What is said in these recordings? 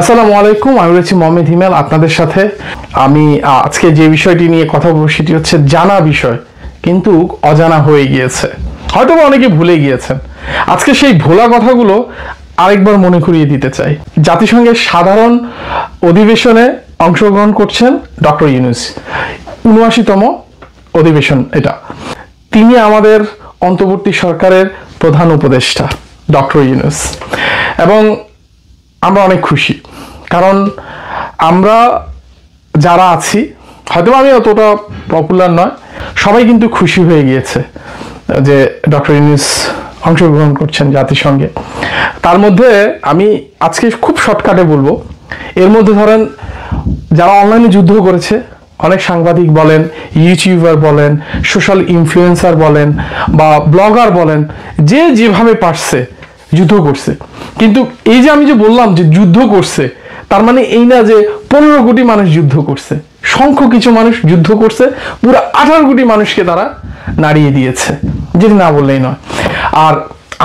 আসসালামু আলাইকুম, আমি রয়েছি মোহাম্মদ হিমেল আপনাদের সাথে। আমি আজকে যে বিষয়টি নিয়ে কথা বলবো সেটি হচ্ছে জানা বিষয় কিন্তু অজানা হয়ে গিয়েছে, হয়তো অনেকে ভুলে গিয়েছেন। আজকে সেই ভোলা কথাগুলো আরেকবার মনে করিয়ে দিতে চাই। জাতিসংঘের সাধারণ অধিবেশনে অংশগ্রহণ করছেন ডক্টর ইউনূস, ৭৯তম অধিবেশন এটা। তিনি আমাদের অন্তর্বর্তী সরকারের প্রধান উপদেষ্টা ডক্টর ইউনূস, এবং আমরা অনেক খুশি, কারণ আমরা যারা আছি, হয়তো আমি অতটা পপুলার নয়, সবাই কিন্তু খুশি হয়ে গিয়েছে যে ডক্টর ইউনূস অংশগ্রহণ করছেন জাতিসংঘে। তার মধ্যে আমি আজকে খুব শর্টকাটে বলবো, এর মধ্যে ধরেন যারা অনলাইনে যুদ্ধ করেছে, অনেক সাংবাদিক বলেন, ইউটিউবার বলেন, সোশ্যাল ইনফ্লুয়েন্সার বলেন বা ব্লগার বলেন, যে যেভাবে পারছে যুদ্ধ করছে। কিন্তু এই যে আমি যে বললাম যে যুদ্ধ করছে, তার মানে এই না যে 15 কোটি মানুষ যুদ্ধ করছে। সংখ্য কিছু মানুষ যুদ্ধ করছে, পুরো 18 কোটি মানুষকে তারা নাড়িয়ে দিয়েছে, যেটি না বললেই নয়। আর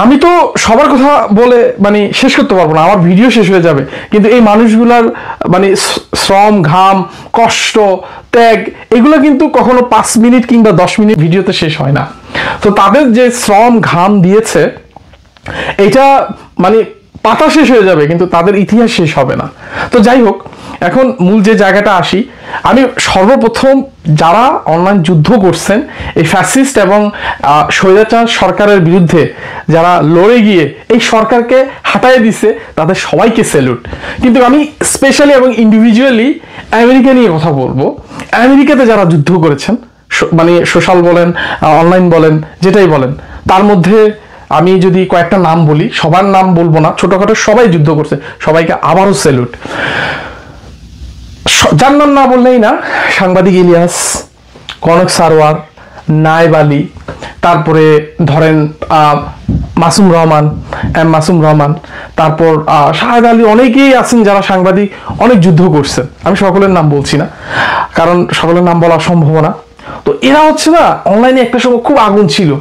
আমি তো সবার কথা বলে শেষ করতে পারবো না, আমার ভিডিও শেষ হয়ে যাবে। কিন্তু এই মানুষগুলার শ্রম, ঘাম, কষ্ট, ত্যাগ, এগুলো কিন্তু কখনো 5 মিনিট কিংবা 10 মিনিট ভিডিওতে শেষ হয় না। তো তাদের যে শ্রম ঘাম দিয়েছে, এটা পাতা শেষ হয়ে যাবে কিন্তু তাদের ইতিহাস শেষ হবে না। তো যাই হোক, এখন মূল যে জায়গাটা আসি, আমি সর্বপ্রথম যারা অনলাইন যুদ্ধ করছেন, এই ফ্যাসিস্ট এবং স্বৈরাচার সরকারের বিরুদ্ধে যারা লড়ে গিয়ে এই সরকারকে হাঁটায় দিছে, তাদের সবাইকে স্যালুট। কিন্তু আমি স্পেশালি এবং ইন্ডিভিজুয়ালি আমেরিকা নিয়ে কথা বলবো। আমেরিকাতে যারা যুদ্ধ করেছেন, সোশ্যাল বলেন, অনলাইন বলেন, যেটাই বলেন, তার মধ্যে আমি যদি কয়েকটা নাম বলি, সবার নাম বলবো না, ছোটখাটো সবাই যুদ্ধ করছে, সবাইকে আবারও স্যালুট। যার নাম না বললেই না, সাংবাদিক ইলিয়াস, কনক সারোয়ার, নায়েব আলী, তারপরে ধরেন মাসুম রহমান, তারপর শাহেদ আলী, অনেকেই আছেন যারা সাংবাদিক, অনেক যুদ্ধ করছেন। আমি সকলের নাম বলছি না, কারণ সকলের নাম বলা সম্ভব না। তো এরা হচ্ছে না, অনলাইনে একটা সময় খুব আগুন ছিল,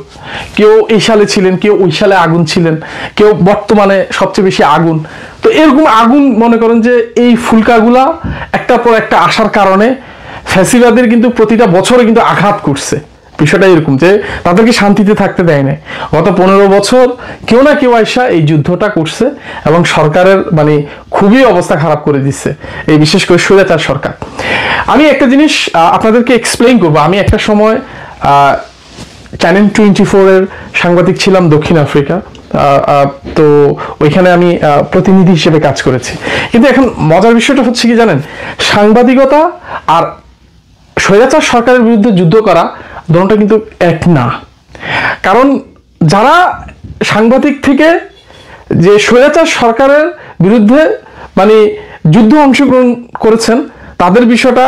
কেউ এই সালে ছিলেন, কেউ ওই সালে আগুন ছিলেন, কেউ বর্তমানে সবচেয়ে বেশি আগুন। তো এরকম আগুন, মনে করেন যে এই ফুলকাগুলা একটার পর একটা আসার কারণে ফ্যাসিবাদের কিন্তু প্রতিটা বছরে কিন্তু আঘাত করছে। বিষয়টা এরকম যে তাদেরকে শান্তিতে থাকতে দেয় নাই। গত 15 বছর কেউ না কেউ আইসা এই যুদ্ধটা করছে এবং সরকারের খুবই অবস্থা খারাপ করে দিচ্ছে, এই বিশেষ করে স্বৈরাচার সরকার। আমি একটা জিনিস আপনাদেরকে এক্সপ্লেইন করবো। আমি একটা সময় চ্যানেল 24-এর সাংবাদিক ছিলাম দক্ষিণ আফ্রিকা। তো ওইখানে আমি প্রতিনিধি হিসেবে কাজ করেছি। কিন্তু এখন মজার বিষয়টা হচ্ছে কি জানেন, সাংবাদিকতা আর স্বৈরাচার সরকারের বিরুদ্ধে যুদ্ধ করা দুটোটা কিন্তু এক না। কারণ যারা সাংবাদিক থেকে যে স্বৈরাচার সরকারের বিরুদ্ধে যুদ্ধ অংশগ্রহণ করেছেন, তাদের বিষয়টা,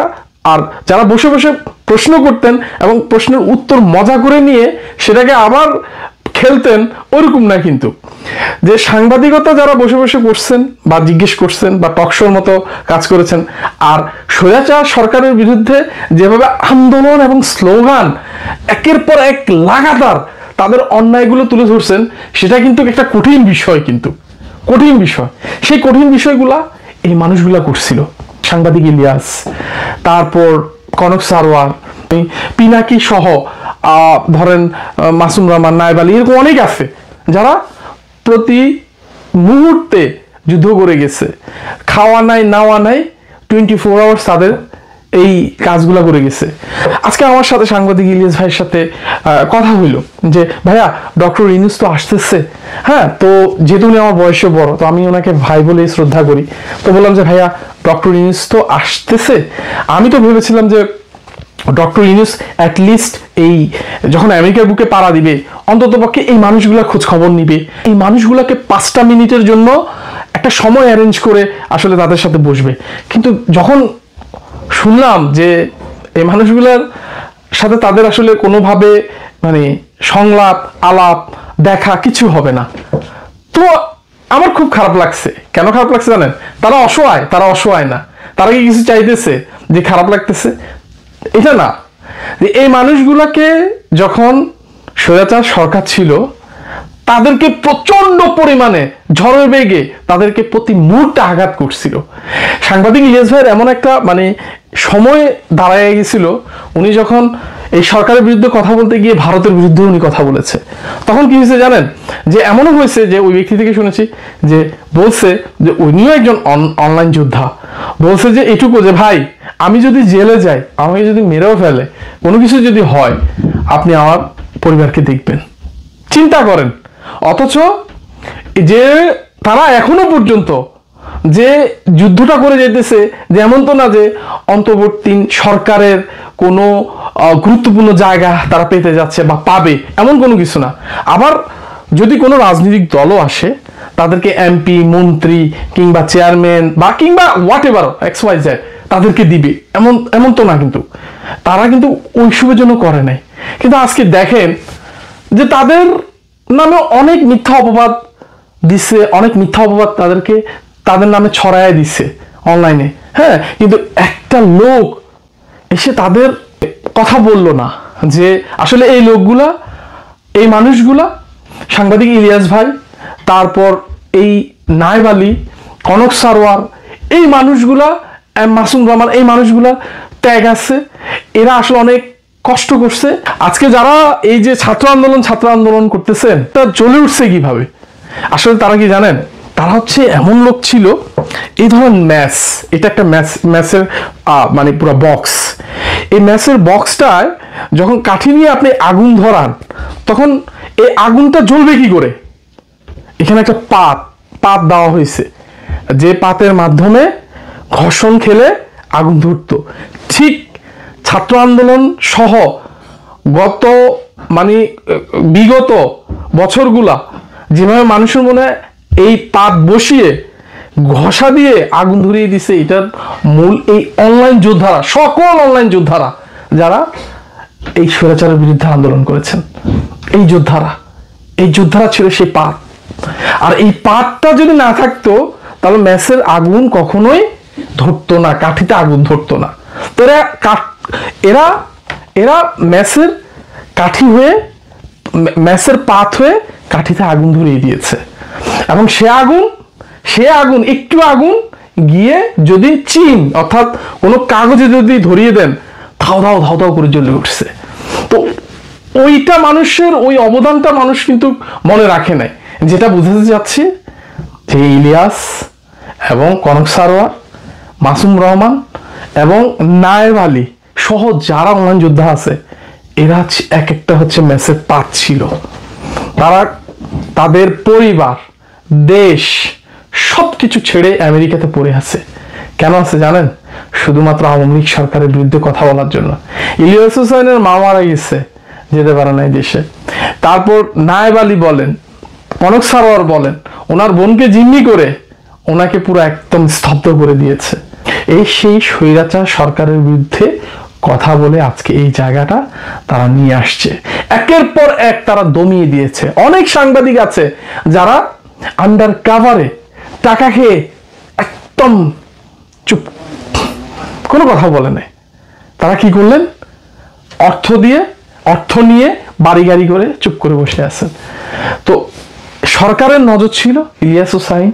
আর যারা বসে বসে প্রশ্ন করতেন এবং প্রশ্নের উত্তর মজা করে নিয়ে সেটাকে আবার খেলতেন, ওরকম না। কিন্তু যে সাংবাদিকতা যারা বসে বসে করছেন বা জিজ্ঞেস করছেন বা টকশোর মতো কাজ করেছেন, আর স্বৈরাচার সরকারের বিরুদ্ধে যেভাবে আন্দোলন এবং স্লোগান একের পর এক লাগাতার তাদের অন্যায়গুলো তুলে ধরছেন, সেটা কিন্তু একটা কঠিন বিষয়, কিন্তু কঠিন বিষয়। সেই কঠিন বিষয়গুলা এই মানুষগুলা করছিল। সাংবাদিক ইলিয়াস, তারপর কনক সারোয়ার, পিনাকি সহ ধরেন মাসুম রহমান, নায়েব আলী, এরকম অনেক আছে যারা প্রতি মুহূর্তে যুদ্ধ করে গেছে। খাওয়া নাই, নাওয়া নাই, 24 আওয়ার্স তাদের এই কাজগুলা করে গেছে। আজকে আমার সাথে সাংবাদিক ইলিয়াস ভাইয়ের সাথে কথা হইল যে ভাইয়া, ডক্টর ইউনূস তো আসতেছে। হ্যাঁ, তো যেহেতু উনি আমার বয়সে বড়, তো আমি ওনাকে ভাই বলে শ্রদ্ধা করি। তো বললাম যে ভাইয়া, ডক্টর ইউনূস তো আসতেছে। আমি তো ভেবেছিলাম যে ডক্টর ইউনূস অ্যাটলিস্ট এই যখন আমেরিকার বুকে পাড়া দিবে, অন্ততপক্ষে এই মানুষগুলা খোঁজ খবর নিবে, এই মানুষগুলাকে 5টা মিনিটের জন্য একটা সময় অ্যারেঞ্জ করে আসলে তাদের সাথে বসবে। কিন্তু যখন শুনলাম যে এই মানুষগুলার সাথে তাদের আসলে কোনোভাবে সংলাপ, আলাপ, দেখা কিছু হবে না, তো আমার খুব খারাপ লাগছে। কেন খারাপ লাগছে জানেন? তারা অসহায় না, তারা কি কিছু চাইতেছে যে খারাপ লাগতেছে? এটা না। এই মানুষগুলাকে যখন স্বৈরাচার সরকার ছিল, তাদেরকে প্রচন্ড পরিমাণে ঝড়ের বেগে তাদেরকে প্রতি মুহূর্তে আঘাত করছিল। সাংবাদিক ইলিয়াস ভাইয়ের এমন একটা মানে সময় দাঁড়ায় গেছিল, উনি যখন এই সরকারের বিরুদ্ধে কথা বলতে গিয়ে ভারতের বিরুদ্ধে উনি কথা বলেছে, তখন কি হয়েছে জানেন, যে এমনও হয়েছে যে ওই ব্যক্তি থেকে শুনেছি যে বলছে যে উনিও একজন অনলাইন যোদ্ধা, বলছে যে এটুকু যে ভাই আমি যদি জেলে যাই, আমাকে যদি মেরেও ফেলে, কোনো কিছু যদি হয়, আপনি আমার পরিবারকে দেখবেন। চিন্তা করেন। অথচ যে তারা এখনো পর্যন্ত যে যুদ্ধটা করে যেতেছে, যে এমন তো না যে অন্তর্বর্তী সরকারের কোনো গুরুত্বপূর্ণ জায়গা তারা পেতে যাচ্ছে বা পাবে, এমন কোনো কিছু না। আবার যদি কোনো রাজনৈতিক দলও আসে, তাদেরকে এমপি, মন্ত্রী কিংবা চেয়ারম্যান বা কিংবা হোয়াট এভার XYZ তাদেরকে দিবে, এমন তো না। কিন্তু তারা কিন্তু ওইসবের জন্য করে নাই। কিন্তু আজকে দেখেন যে তাদের নামে অনেক মিথ্যা অপবাদ দিচ্ছে, অনেক মিথ্যা অপবাদ তাদের নামে ছড়ায় দিচ্ছে অনলাইনে। হ্যাঁ, কিন্তু একটা লোক এসে তাদের কথা বলল না যে আসলে এই লোকগুলা, এই মানুষগুলা, সাংবাদিক ইলিয়াস ভাই, তারপর এই নায়েব আলী, কনক সারোয়ার, এই মানুষগুলা, মাসুম রহমান, এই মানুষগুলা ত্যাগ আছে, এরা আসলে অনেক কষ্ট করছে। আজকে যারা এই যে ছাত্র আন্দোলন করতেছেন, তা জ্বলে উঠছে কিভাবে? আসলে তারা কি জানেন, তারা হচ্ছে এমন লোক ছিল, এই ধরনের ম্যাচ, এটা একটা ম্যাচের মানে পুরো বক্স, এই ম্যাচের বক্সটায় যখন কাঠি নিয়ে আপনি আগুন ধরান, তখন এই আগুনটা জ্বলবে কি করে? এখানে একটা পাত দেওয়া হয়েছে, যে পাতের মাধ্যমে ঘর্ষণ খেলে আগুন ধরতো। ঠিক ছাত্র আন্দোলন সহ বিগত বছরগুলা যেভাবে মানুষের মনে এই পাত বসিয়ে ঘষা দিয়ে আগুন ধরিয়ে দিছে, এটার মূল এই অনলাইন যোদ্ধারা, সকল অনলাইন যোদ্ধারা যারা এই স্বৈরাচারের বিরুদ্ধে আন্দোলন করেছেন, এই যোদ্ধারা ছিল সেই পাত। আর এই পাতটা যদি না থাকতো, তাহলে ম্যাচের আগুন কখনোই ধরতো না, কাঠিতে আগুন ধরতো না। তো এরা ম্যাচের কাঠি হয়ে, ম্যাচের পাত হয়ে কাঠিতে আগুন ধরিয়ে দিয়েছে। এবং সে আগুন একটু আগুন গিয়ে যদি চিন অর্থাৎ কোনো কাগজে যদি ধরিয়ে দেন, ধাও ধাও করে জ্বলে উঠছে। তো ওইটা মানুষের, ওই অবদানটা মানুষ কিন্তু মনে রাখে নাই। যেটা বুঝাতে যাচ্ছি যে ইলিয়াস এবং কনক সারোয়ার, মাসুম রহমান এবং নায়েব আলী সহ যারা অনলাইন যোদ্ধা আছে, এরা এক একটা হচ্ছে ম্যাচের পাত ছিল। তারা তাদের পরিবার, দেশ সবকিছু ছেড়ে আমেরিকাতে পড়ে আছে। কেন আছে জানেন? শুধুমাত্র আওয়ামী লীগ সরকারের বিরুদ্ধে কথা বলার জন্য। ইলিয়াস হোসেনের মা মারা গেছে, যেতে পারে নাই দেশে। তারপর নায়েব আলী বলেন, কনক সারোয়ার বলেন, ওনার বোনকে জিম্মি করে ওনাকে পুরো একদম স্তব্ধ করে দিয়েছে। সেই স্বৈরাচার সরকারের বিরুদ্ধে কথা বলে আজকে এই জায়গাটা তারা নিয়ে আসছে। একের পর এক তারা দমিয়ে দিয়েছে। অনেক সাংবাদিক আছে যারা আন্ডার কাভারে টাকা খেয়ে একদম চুপ, কোনো কথা বলে নাই। তারা কি করলেন? অর্থ নিয়ে বাড়ি গাড়ি করে চুপ করে বসে আছেন। তো সরকারের নজর ছিল ইলিয়াস হোসাইন,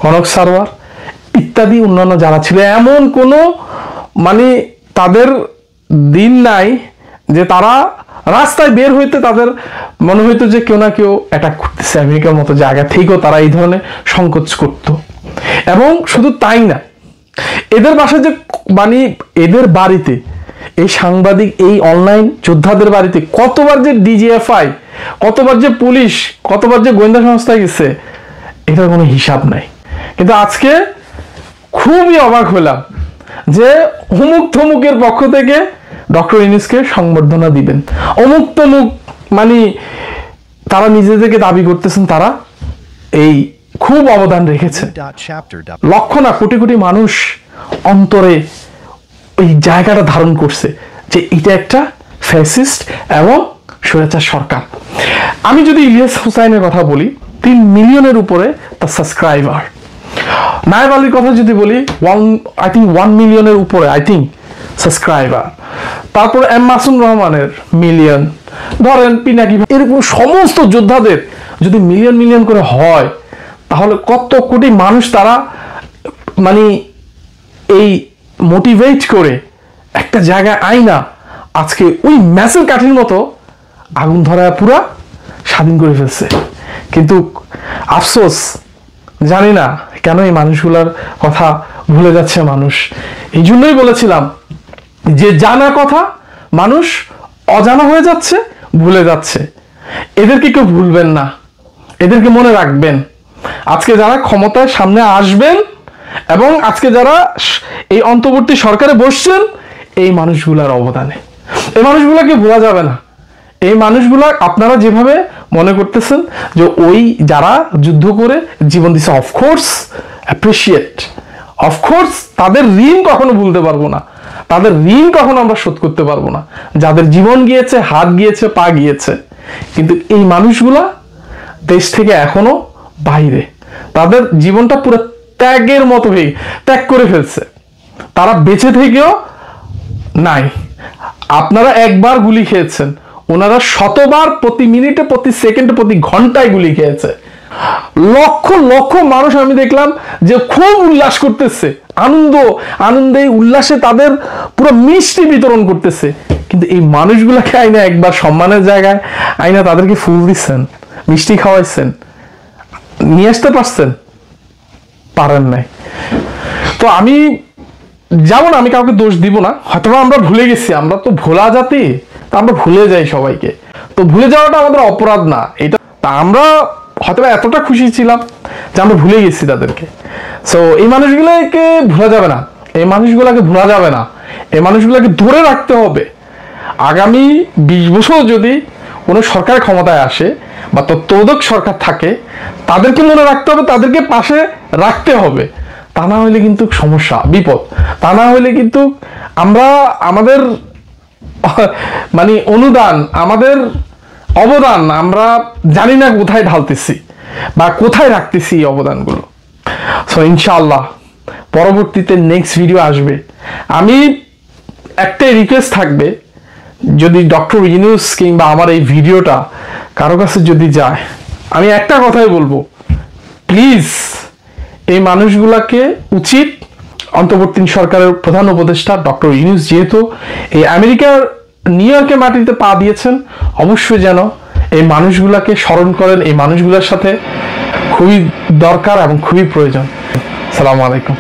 কনক সারোয়ার ইত্যাদি অন্যান্য যারা ছিল, এমন কোনো তাদের দিন নাই যে তারা রাস্তায় বের হইতে তাদের মনে হইতো যে কেউ না কেউ অ্যাটাক করতেছে। আমেরিকার মতো জায়গা থেকেও তারা এই ধরনের সংকোচ করত। এবং শুধু তাই না, এদের বাসায় যে এদের বাড়িতে, এই সাংবাদিক, এই অনলাইন যোদ্ধাদের বাড়িতে কতবার যে DGFI, কতবার যে পুলিশ, কতবার যে গোয়েন্দা সংস্থা গেছে, এটার কোনো হিসাব নাই। কিন্তু আজকে খুবই অবাক হলাম যে অমুক তমুকের পক্ষ থেকে ডক্টর ইউনূসকে সংবর্ধনা দিবেন, অমুক তমুক, তারা নিজেদেরকে দাবি করতেছেন তারা এই খুব অবদান রেখেছে। লক্ষ না কোটি কোটি মানুষ অন্তরে এই জায়গাটা ধারণ করছে যে এটা একটা ফ্যাসিস্ট এবং স্বৈরাচার সরকার। আমি যদি ইলিয়াস হোসাইনের কথা বলি, 3 মিলিয়নের উপরে তার সাবস্ক্রাইবার। নায়েব আলীর কথা যদি বলি, 1 মিলিয়নের উপরে সাবস্ক্রাইবার। তারপর মাসুম রহমানের মিলিয়ন, ধরেন পিনাকি, এরকম সমস্ত যোদ্ধাদের যদি মিলিয়ন মিলিয়ন করে হয়, তাহলে কত কোটি মানুষ তারা মানে এই মোটিভেট করে একটা জায়গায় আইনা আজকে ওই ম্যাসের কাঠির মতো আগুন ধরায় পুরা স্বাধীন করে ফেলছে। কিন্তু আফসোস, জানি না কেন এই মানুষগুলোর কথা ভুলে যাচ্ছে মানুষ। এই জন্যই বলেছিলাম যে জানা কথা মানুষ অজানা হয়ে যাচ্ছে, ভুলে যাচ্ছে। এদেরকে কেউ ভুলবেন না, এদেরকে মনে রাখবেন। আজকে যারা ক্ষমতার সামনে আসবেন এবং আজকে যারা এই অন্তর্বর্তী সরকারে বসছেন, এই মানুষগুলার অবদানে এই মানুষগুলাকে ভোলা যাবে না। এই মানুষগুলা আপনারা যেভাবে মনে করতেছেন যে ওই যারা যুদ্ধ করে জীবন দিচ্ছে, অফকোর্স অ্যাপ্রিসিয়েট, অফকোর্স তাদের ঋণ কখনো ভুলতে পারবো না, তাদের ঋণ কখনো আমরা শোধ করতে পারবো না, যাদের জীবন গিয়েছে, হাত গিয়েছে, পা গিয়েছে। কিন্তু এই মানুষগুলা দেশ থেকে এখনো বাইরে, তাদের জীবনটা পুরো ত্যাগের মতো হয়ে ত্যাগ করে ফেলছে, তারা বেঁচে থেকেও নাই। আপনারা একবার গুলি খেয়েছেন, ওনারা শতবার, প্রতি মিনিটে, প্রতি সেকেন্ডে, প্রতি ঘন্টায় গুলি খেয়েছে। লক্ষ লক্ষ মানুষ আমি দেখলাম যে খুব উল্লাস করতেছে, আনন্দে উল্লাসে তাদের পুরো মিষ্টি বিতরণ করতেছে। কিন্তু এই মানুষগুলোকে আইনা একবার সম্মানের জায়গায় আইনা তাদেরকে ফুল দিচ্ছেন, মিষ্টি খাওয়াইছেন, নিয়ে আসতে পারছেন? পারেন নাই। তো আমি যেমন আমি কাউকে দোষ দিব না, হয়তো আমরা ভুলে গেছি, আমরা তো ভোলা জাতি, তা আমরা ভুলে যাই সবাইকে। তো ভুলে যাওয়াটা আমাদের অপরাধ না, এটা তা আমরা হয়তো এতটা খুশি ছিলাম যে আমরা ভুলে গেছি তাদেরকে। সো এই মানুষগুলোকে ভোলা যাবে না, এই মানুষগুলোকে ভোলা যাবে না, এই মানুষগুলোকে ধরে রাখতে হবে। আগামী 20 বছর যদি কোনো সরকার ক্ষমতায় আসে বা তত্ত্বাবধায়ক সরকার থাকে, তাদেরকে মনে রাখতে হবে, তাদেরকে পাশে রাখতে হবে। তা না হলে কিন্তু সমস্যা, বিপদ। তা না হলে কিন্তু আমরা আমাদের মানে অনুদান, আমাদের অবদান আমরা জানি না কোথায় ঢালতেছি বা কোথায় রাখতেছি এই অবদানগুলো। সো ইনশাআল্লাহ পরবর্তীতে নেক্সট ভিডিও আসবে। আমি একটাই রিকোয়েস্ট থাকবে, যদি ডক্টর ইউনূস কিংবা আমার এই ভিডিওটা কারো কাছে যদি যায়, আমি একটা কথাই বলবো, প্লিজ এই মানুষগুলাকে উচিত, অন্তর্বর্তী সরকারের প্রধান উপদেষ্টা ডক্টর ইউনূস যেহেতু এই আমেরিকার নিউ ইয়র্কের মাটিতে পা দিয়েছেন, অবশ্যই যেন এই মানুষগুলাকে স্মরণ করেন। এই মানুষগুলোর সাথে খুবই দরকার এবং খুবই প্রয়োজন। আসসালামু আলাইকুম।